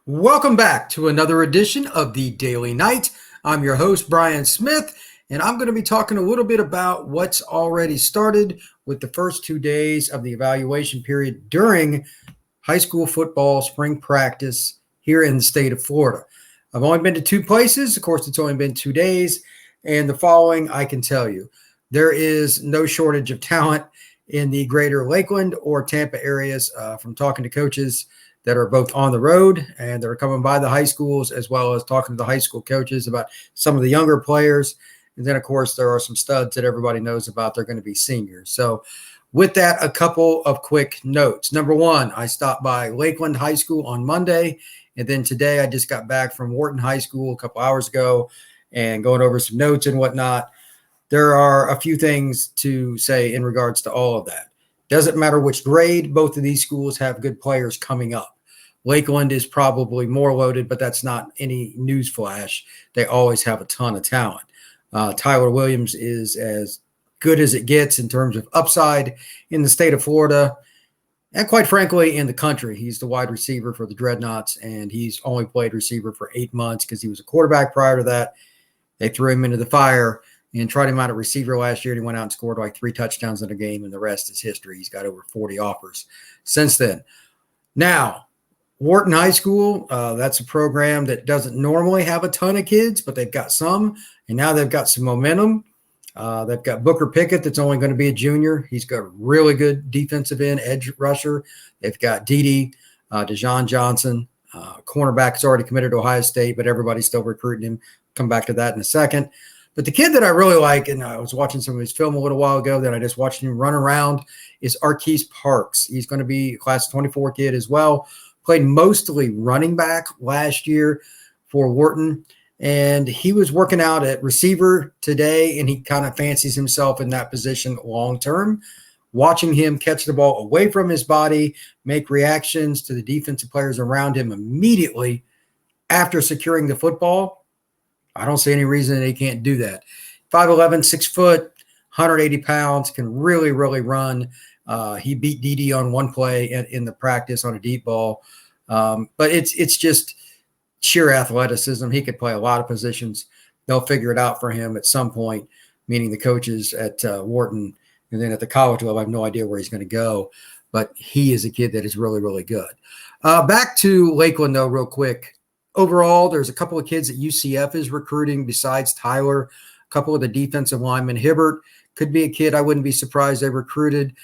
Welcome back to another edition of the Daily Night. I'm your host, Brian Smith, and I'm going to be talking a little bit about what's already started with the first 2 days of the evaluation period during high school football spring practice here in the state of Florida. I've only been to two places. Of course, it's only been 2 days, and the following I can tell you. There is no shortage of talent in the greater Lakeland or Tampa areas from talking to coaches that are both on the road and that are coming by the high schools, as well as talking to the high school coaches about some of the younger players. And then, of course, there are some studs that everybody knows about. They're going to be seniors. So with that, a couple of quick notes. Number one, I stopped by Lakeland High School on Monday. And then today I just got back from Wharton High School a couple hours ago and going over some notes and whatnot. There are a few things to say in regards to all of that. Doesn't matter which grade, both of these schools have good players coming up. Lakeland is probably more loaded, but that's not any news flash. They always have a ton of talent. Tyler Williams is as good as it gets in terms of upside in the state of Florida and, quite frankly, in the country. He's the wide receiver for the Dreadnoughts, and he's only played receiver for 8 months because he was a quarterback prior to that. They threw him into the fire and tried him out at receiver last year, and he went out and scored like 3 touchdowns in a game, and the rest is history. He's got over 40 offers since then. Now, Wharton High School, that's a program that doesn't normally have a ton of kids, but they've got some, and now they've got some momentum. They've got Booker Pickett that's only going to be a junior. He's got a really good defensive end, edge rusher. They've got Dede, Dejon Johnson, cornerback that's already committed to Ohio State, but everybody's still recruiting him. Come back to that in a second. But the kid that I really like, and I was watching some of his film a little while ago, that I just watched him run around, is Arquise Parks. He's going to be a class 24 kid as well. Played mostly running back last year for Wharton, and he was working out at receiver today, and he kind of fancies himself in that position long term. Watching him catch the ball away from his body, make reactions to the defensive players around him immediately after securing the football, I don't see any reason that he can't do that. 5'11", 6 foot, 180 pounds, can really, really run. He beat Dede on one play in the practice on a deep ball. But it's just sheer athleticism. He could play a lot of positions. They'll figure it out for him at some point, meaning the coaches at Wharton. And then at the college level, I have no idea where he's going to go. But he is a kid that is really, really good. Back to Lakeland, though, real quick. Overall, there's a couple of kids that UCF is recruiting besides Tyler. A couple of the defensive linemen. Hibbert could be a kid I wouldn't be surprised they recruited.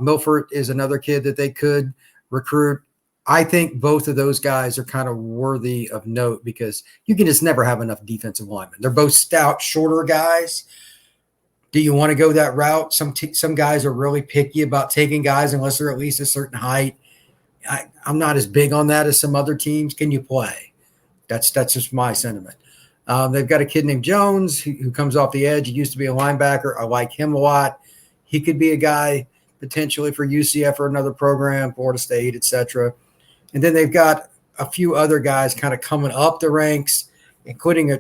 Milford is another kid that they could recruit. I think both of those guys are kind of worthy of note because you can just never have enough defensive linemen. They're both stout, shorter guys. Do you want to go that route? Some guys are really picky about taking guys unless they're at least a certain height. I'm not as big on that as some other teams. Can you play? That's just my sentiment. They've got a kid named Jones who comes off the edge. He used to be a linebacker. I like him a lot. He could be a guy potentially for UCF or another program, Florida State, etc. And then they've got a few other guys kind of coming up the ranks, including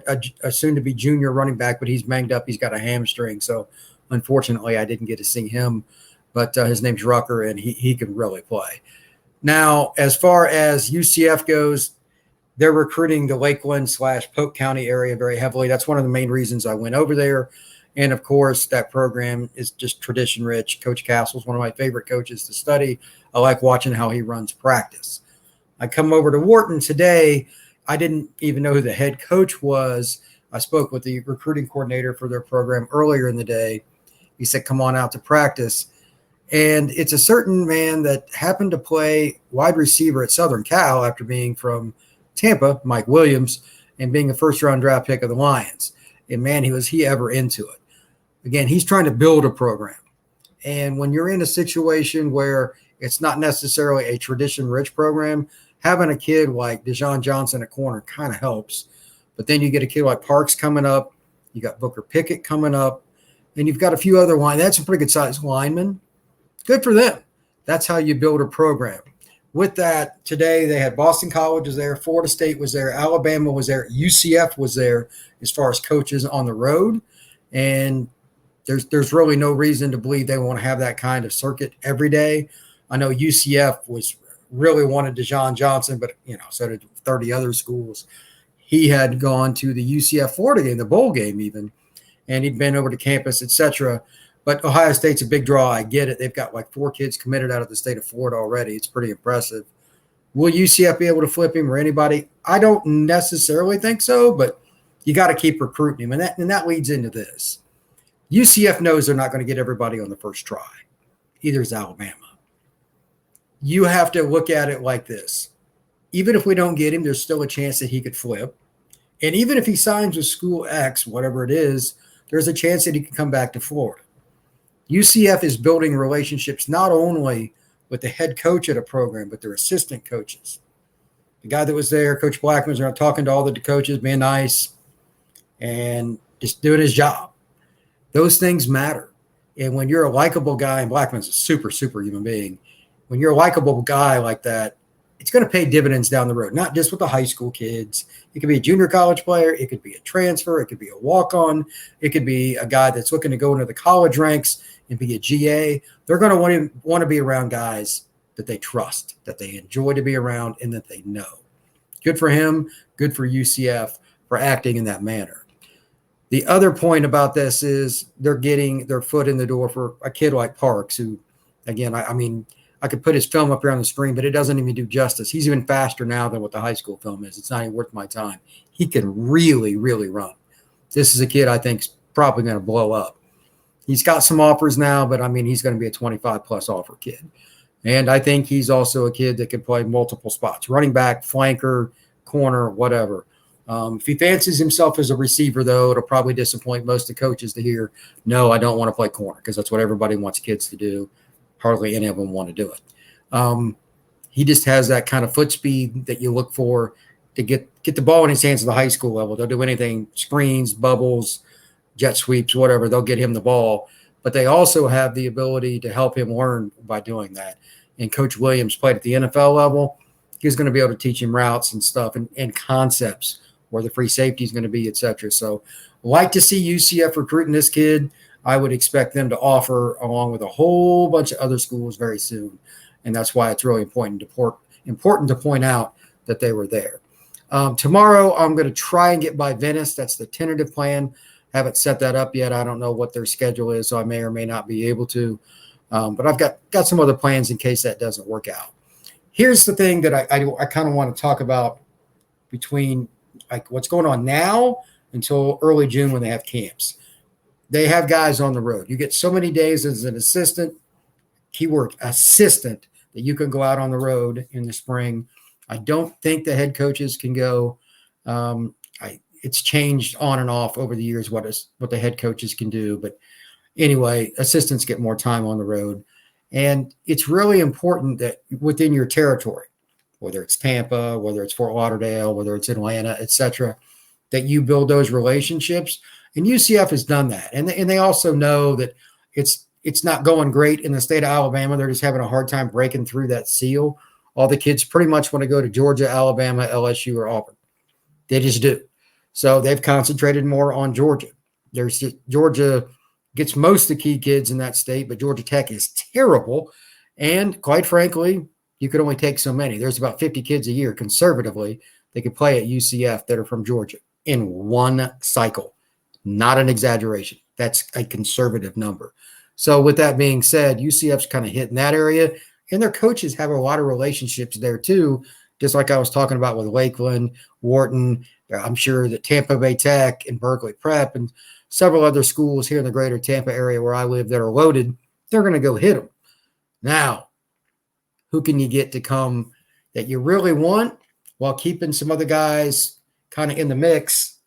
a soon-to-be junior running back, but he's banged up. He's got a hamstring. So, unfortunately, I didn't get to see him. But his name's Rucker, and he can really play. Now, as far as UCF goes, they're recruiting the Lakeland/Polk County area very heavily. That's one of the main reasons I went over there. And, of course, that program is just tradition-rich. Coach Castle's one of my favorite coaches to study. I like watching how he runs practice. I come over to Wharton today. I didn't even know who the head coach was. I spoke with the recruiting coordinator for their program earlier in the day. He said, come on out to practice. And it's a certain man that happened to play wide receiver at Southern Cal after being from Tampa, Mike Williams, and being a first-round draft pick of the Lions. And, man, was he ever into it. Again, he's trying to build a program. And when you're in a situation where it's not necessarily a tradition-rich program, having a kid like Dejon Johnson at corner kind of helps. But then you get a kid like Parks coming up. You got Booker Pickett coming up. And you've got a few other line. That's a pretty good-sized lineman. Good for them. That's how you build a program. With that, today they had Boston College was there, Florida State was there, Alabama was there, UCF was there as far as coaches on the road. And there's really no reason to believe they want to have that kind of circuit every day. I know UCF was really wanted Deshaun Johnson, but, so did 30 other schools. He had gone to the UCF Florida game, the bowl game even, and he'd been over to campus, etc. But Ohio State's a big draw. I get it. They've got like 4 kids committed out of the state of Florida already. It's pretty impressive. Will UCF be able to flip him or anybody? I don't necessarily think so, but you got to keep recruiting him. And that leads into this. UCF knows they're not going to get everybody on the first try. Either is Alabama. You have to look at it like this. Even if we don't get him, there's still a chance that he could flip. And even if he signs with school X, whatever it is, there's a chance that he could come back to Florida. UCF is building relationships not only with the head coach at a program, but their assistant coaches. The guy that was there, Coach Blackman's talking to all the coaches, being nice, and just doing his job. Those things matter. And when you're a likable guy, and Blackman's a super, super human being, when you're a likable guy like that, it's going to pay dividends down the road, not just with the high school kids. It could be a junior college player. It could be a transfer. It could be a walk-on. It could be a guy that's looking to go into the college ranks and be a GA. They're going to want to be around guys that they trust, that they enjoy to be around, and that they know. Good for him. Good for UCF for acting in that manner. The other point about this is they're getting their foot in the door for a kid like Parks, who, again, I mean, I could put his film up here on the screen, but it doesn't even do justice. He's even faster now than what the high school film is. It's not even worth my time. He can really, really run. This is a kid I think is probably going to blow up. He's got some offers now, but, I mean, he's going to be a 25-plus offer kid. And I think he's also a kid that can play multiple spots, running back, flanker, corner, whatever. If he fancies himself as a receiver, though, it'll probably disappoint most of the coaches to hear, no, I don't want to play corner, because that's what everybody wants kids to do. Hardly any of them want to do it. He just has that kind of foot speed that you look for to get the ball in his hands at the high school level. They'll do anything, screens, bubbles, jet sweeps, whatever. They'll get him the ball. But they also have the ability to help him learn by doing that. And Coach Williams played at the NFL level. He's going to be able to teach him routes and stuff and concepts, where the free safety is going to be, et cetera. So like to see UCF recruiting this kid. I would expect them to offer along with a whole bunch of other schools very soon. And that's why it's really important to point out that they were there. Tomorrow, I'm going to try and get by Venice. That's the tentative plan. Haven't set that up yet. I don't know what their schedule is, so I may or may not be able to. But I've got some other plans in case that doesn't work out. Here's the thing that I kind of want to talk about between like what's going on now until early June when they have camps. They have guys on the road. You get so many days as an assistant, keyword assistant, that you can go out on the road in the spring. I don't think the head coaches can go. It's changed on and off over the years what the head coaches can do. But anyway, assistants get more time on the road. And it's really important that within your territory, whether it's Tampa, whether it's Fort Lauderdale, whether it's Atlanta, et cetera, that you build those relationships. And UCF has done that. And they also know that it's not going great in the state of Alabama. They're just having a hard time breaking through that seal. All the kids pretty much want to go to Georgia, Alabama, LSU, or Auburn. They just do. So they've concentrated more on Georgia. Georgia gets most of the key kids in that state, but Georgia Tech is terrible. And quite frankly, you could only take so many. There's about 50 kids a year, conservatively, they could play at UCF that are from Georgia in one cycle. Not an exaggeration. That's a conservative number. So with that being said, UCF's kind of hitting that area, and their coaches have a lot of relationships there too, just like I was talking about with Lakeland, Wharton. I'm sure that Tampa Bay Tech and Berkeley Prep and several other schools here in the greater Tampa area where I live that are loaded, they're going to go hit them. Now, who can you get to come that you really want while keeping some other guys kind of in the mix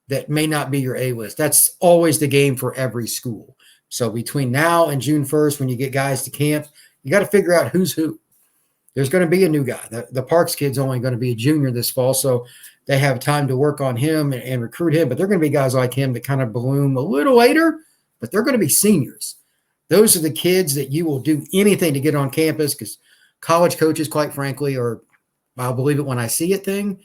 that may not be your A-list? That's always the game for every school. So between now and June 1st, when you get guys to camp, you got to figure out who's who. There's going to be a new guy. The Parks kid's only going to be a junior this fall, so they have time to work on him and recruit him. But they're going to be guys like him that kind of bloom a little later, but they're going to be seniors. Those are the kids that you will do anything to get on campus, because college coaches, quite frankly, are I'll believe it when I see it thing.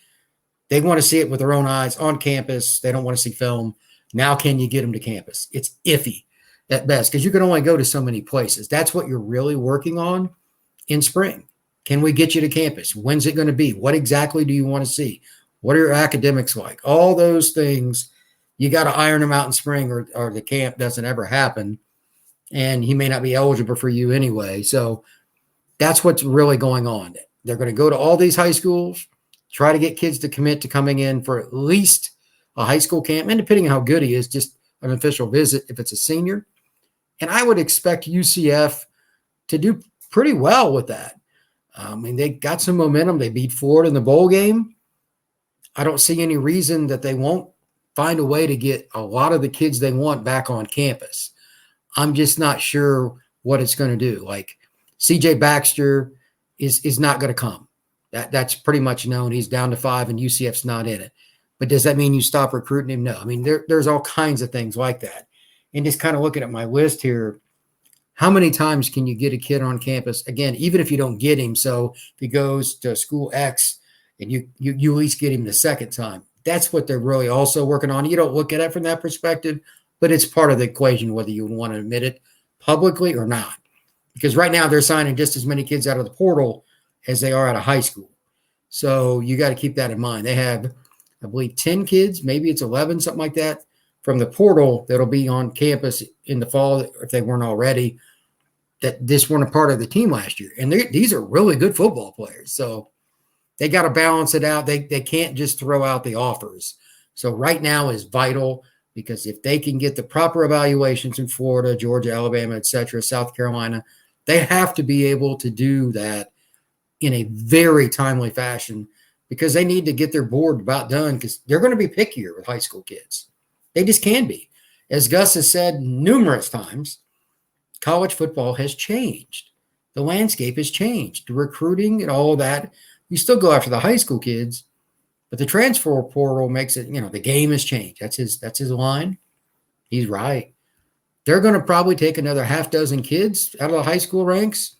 They want to see it with their own eyes on campus. They don't want to see film. Now can you get them to campus? It's iffy at best because you can only go to so many places. That's what you're really working on in spring. Can we get you to campus? When's it going to be? What exactly do you want to see? What are your academics like? All those things, you got to iron them out in spring, or the camp doesn't ever happen. And he may not be eligible for you anyway. So that's what's really going on. They're going to go to all these high schools, try to get kids to commit to coming in for at least a high school camp, and depending on how good he is, just an official visit if it's a senior. And I would expect UCF to do pretty well with that. I mean, they got some momentum. They beat Ford in the bowl game. I don't see any reason that they won't find a way to get a lot of the kids they want back on campus. I'm just not sure what it's going to do. Like CJ Baxter is not going to come. That's pretty much known. He's down to 5 and UCF's not in it. But does that mean you stop recruiting him? No. I mean, there's all kinds of things like that. And just kind of looking at my list here, how many times can you get a kid on campus? Again, even if you don't get him, so if he goes to school X and you at least get him the second time, that's what they're really also working on. You don't look at it from that perspective, but it's part of the equation whether you want to admit it publicly or not. Because right now they're signing just as many kids out of the portal as they are out of high school. So you got to keep that in mind. They have, I believe, 10 kids, maybe it's 11, something like that, from the portal that'll be on campus in the fall, if they weren't already, that this weren't a part of the team last year. And these are really good football players. So they got to balance it out. They can't just throw out the offers. So right now is vital, because if they can get the proper evaluations in Florida, Georgia, Alabama, et cetera, South Carolina, they have to be able to do that in a very timely fashion, because they need to get their board about done, because they're going to be pickier with high school kids. They just can be. As Gus has said numerous times, college football has changed. The landscape has changed. The recruiting and all of that, you still go after the high school kids, but the transfer portal makes it, the game has changed. That's his line. He's right. They're going to probably take another half dozen kids out of the high school ranks,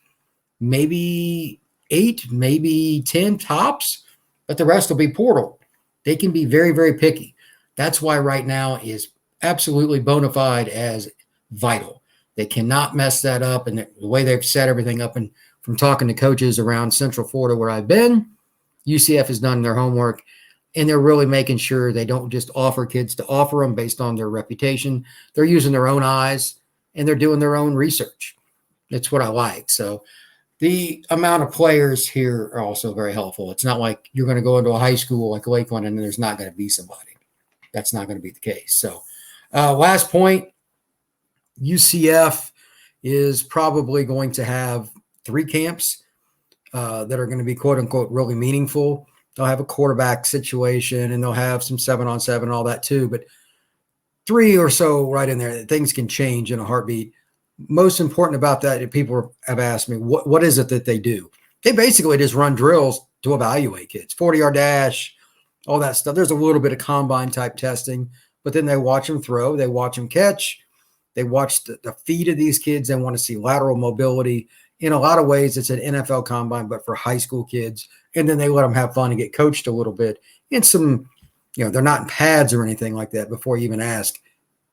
maybe 8, maybe 10 tops, but the rest will be portal. They can be very, very picky. That's why right now is absolutely bona fide as vital. They cannot mess that up. And the way they've set everything up, and from talking to coaches around Central Florida where I've been, UCF has done their homework, and they're really making sure they don't just offer kids to offer them based on their reputation. They're using their own eyes, and they're doing their own research. That's what I like. So the amount of players here are also very helpful. It's not like you're going to go into a high school like Lakeland and there's not going to be somebody. That's not going to be the case. So last point, UCF is probably going to have 3 camps that are going to be, quote unquote, really meaningful. They'll have a quarterback situation, and they'll have some 7-on-7 and all that too. But 3 or so right in there, things can change in a heartbeat. Most important about that, people have asked me, what is it that they do? They basically just run drills to evaluate kids, 40-yard dash, all that stuff. There's a little bit of combine type testing, but then they watch them throw, they watch them catch, they watch the feet of these kids. They want to see lateral mobility. In a lot of ways, it's an NFL combine, but for high school kids. And then they let them have fun and get coached a little bit. And some, they're not in pads or anything like that before you even ask.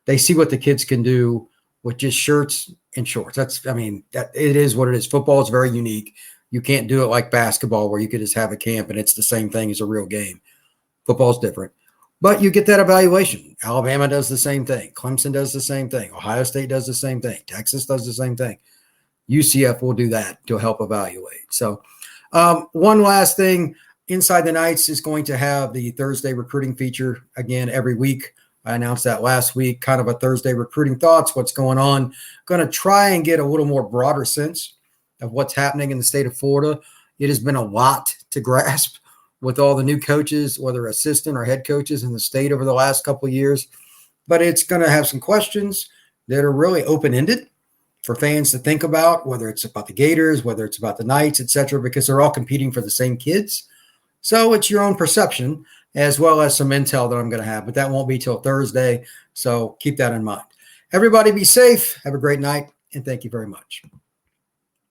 They see what the kids can do with just shirts and shorts. That it is what it is. Football is very unique. You can't do it like basketball where you could just have a camp and it's the same thing as a real game. Football's different. But you get that evaluation. Alabama does the same thing. Clemson does the same thing. Ohio State does the same thing. Texas does the same thing. UCF will do that to help evaluate. So one last thing, Inside the Knights is going to have the Thursday recruiting feature again every week. I announced that last week, kind of a Thursday recruiting thoughts, what's going on. Going to try and get a little more broader sense of what's happening in the state of Florida. It has been a lot to grasp with all the new coaches, whether assistant or head coaches in the state over the last couple of years. But it's going to have some questions that are really open-ended for fans to think about, whether it's about the Gators, whether it's about the Knights, et cetera, because they're all competing for the same kids. So it's your own perception, as well as some intel that I'm going to have, but that won't be till Thursday. So keep that in mind. Everybody be safe. Have a great night, and thank you very much.